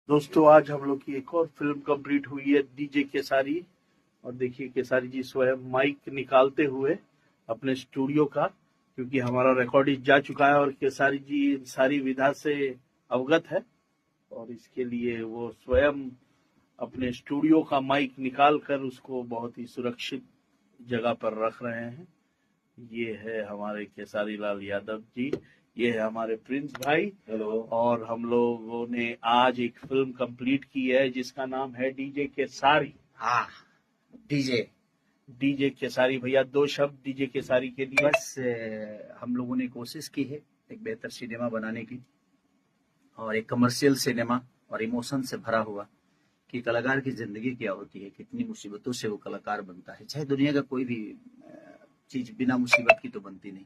दोस्तों आज हम लोग की एक और फिल्म कंप्लीट हुई है डीजे केसारी। और देखिए केसारी जी स्वयं माइक निकालते हुए अपने स्टूडियो का, क्योंकि हमारा रिकॉर्डिंग जा चुका है और केसारी जी इन सारी विधा से अवगत है और इसके लिए वो स्वयं अपने स्टूडियो का माइक निकाल कर उसको बहुत ही सुरक्षित जगह पर रख रहे हैं। ये है हमारे केसारी लाल यादव जी, ये है हमारे प्रिंस भाई। हेलो। और हम लोगों ने आज एक फिल्म कंप्लीट की है जिसका नाम है डीजे केसारी। हाँ, डीजे केसारी भैया, दो शब्द डीजे केसारी के लिए। बस हम लोगों ने कोशिश की है एक बेहतर सिनेमा बनाने की, और एक कमर्शियल सिनेमा और इमोशन से भरा हुआ कि कलाकार की जिंदगी क्या होती है, कितनी मुसीबतों से वो कलाकार बनता है। चाहे दुनिया का कोई भी चीज बिना मुसीबत की तो बनती नहीं,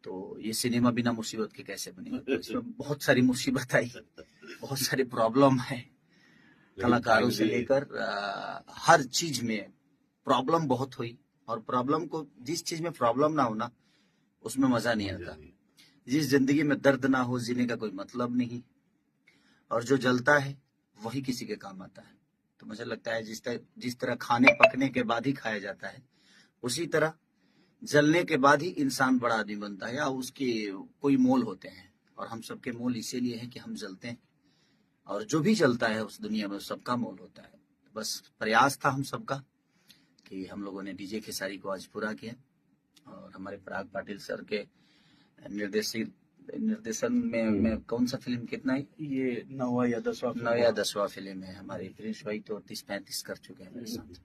तो ये सिनेमा बिना मुसीबत के कैसे बनेगा? तो इसमें बहुत सारी मुसीबत आई, बहुत सारी प्रॉब्लम है, कलाकारों से लेकर हर चीज में प्रॉब्लम बहुत हुई। और प्रॉब्लम को, जिस चीज में प्रॉब्लम ना होना उसमें मजा नहीं आता। जिस जिंदगी में दर्द ना हो जीने का कोई मतलब नहीं, और जो जलता है वही किसी के काम आता है। तो मुझे लगता है जिस तरह खाने पकने के बाद ही खाया जाता है, उसी तरह जलने के बाद ही इंसान बड़ा आदमी बनता है, या उसके कोई मोल होते हैं। और हम सबके मोल इसीलिए हैं कि हम जलते हैं, और जो भी जलता है उस दुनिया में सबका मोल होता है। बस प्रयास था हम सबका कि हम लोगों ने डीजे खेसारी को आज पूरा किया, और हमारे पराग पाटिल सर के निर्देशन में कौन सा फिल्म कितना है? ये 9वां या 10वां फिल्म है। हमारे प्रिंस भाई तो 30-35 कर चुके हैं मेरे साथ,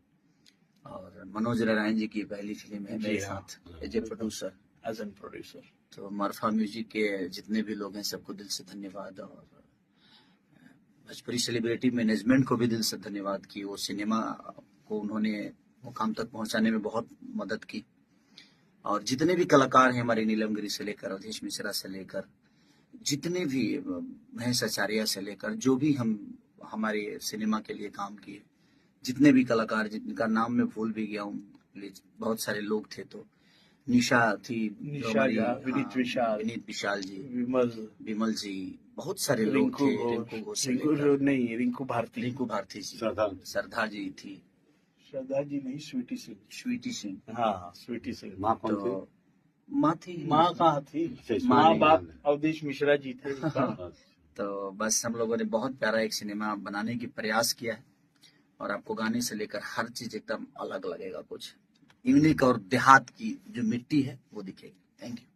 और मनोज नारायण जी की पहली फिल्म है मेरे साथ एज ए प्रोड्यूसर। तो मरफा म्यूजिक के जितने भी लोग हैं सबको दिल से धन्यवाद, और भोजपुरी सेलिब्रिटी मैनेजमेंट को भी दिल से धन्यवाद कि वो सिनेमा को उन्होंने मुकाम तक पहुंचाने में बहुत मदद की। और जितने भी कलाकार हैं हमारे, नीलम गिरी से लेकर अवधेश मिश्रा से लेकर, जितने भी महेश आचार्य से लेकर, जो भी हम हमारे सिनेमा के लिए काम किए, जितने भी कलाकार जिनका नाम मैं भूल भी गया हूँ, बहुत सारे लोग थे। तो निशा थी, विनीत विशाल जी, विमल जी, बहुत सारे लोग थे। रिंकू भारती जी, सरधा जी थी, श्रद्धा जी नहीं, स्वीटी सिंह। हाँ, स्वीटी सिंह। माँ कौन थी? माँ कहाँ थी? माँ बाप अवधेश मिश्रा जी थे। तो बस हम लोगों ने बहुत प्यारा एक सिनेमा बनाने की प्रयास किया है, और आपको गाने से लेकर हर चीज एकदम अलग लगेगा, कुछ यूनिक, और देहात की जो मिट्टी है वो दिखेगी। Thank you.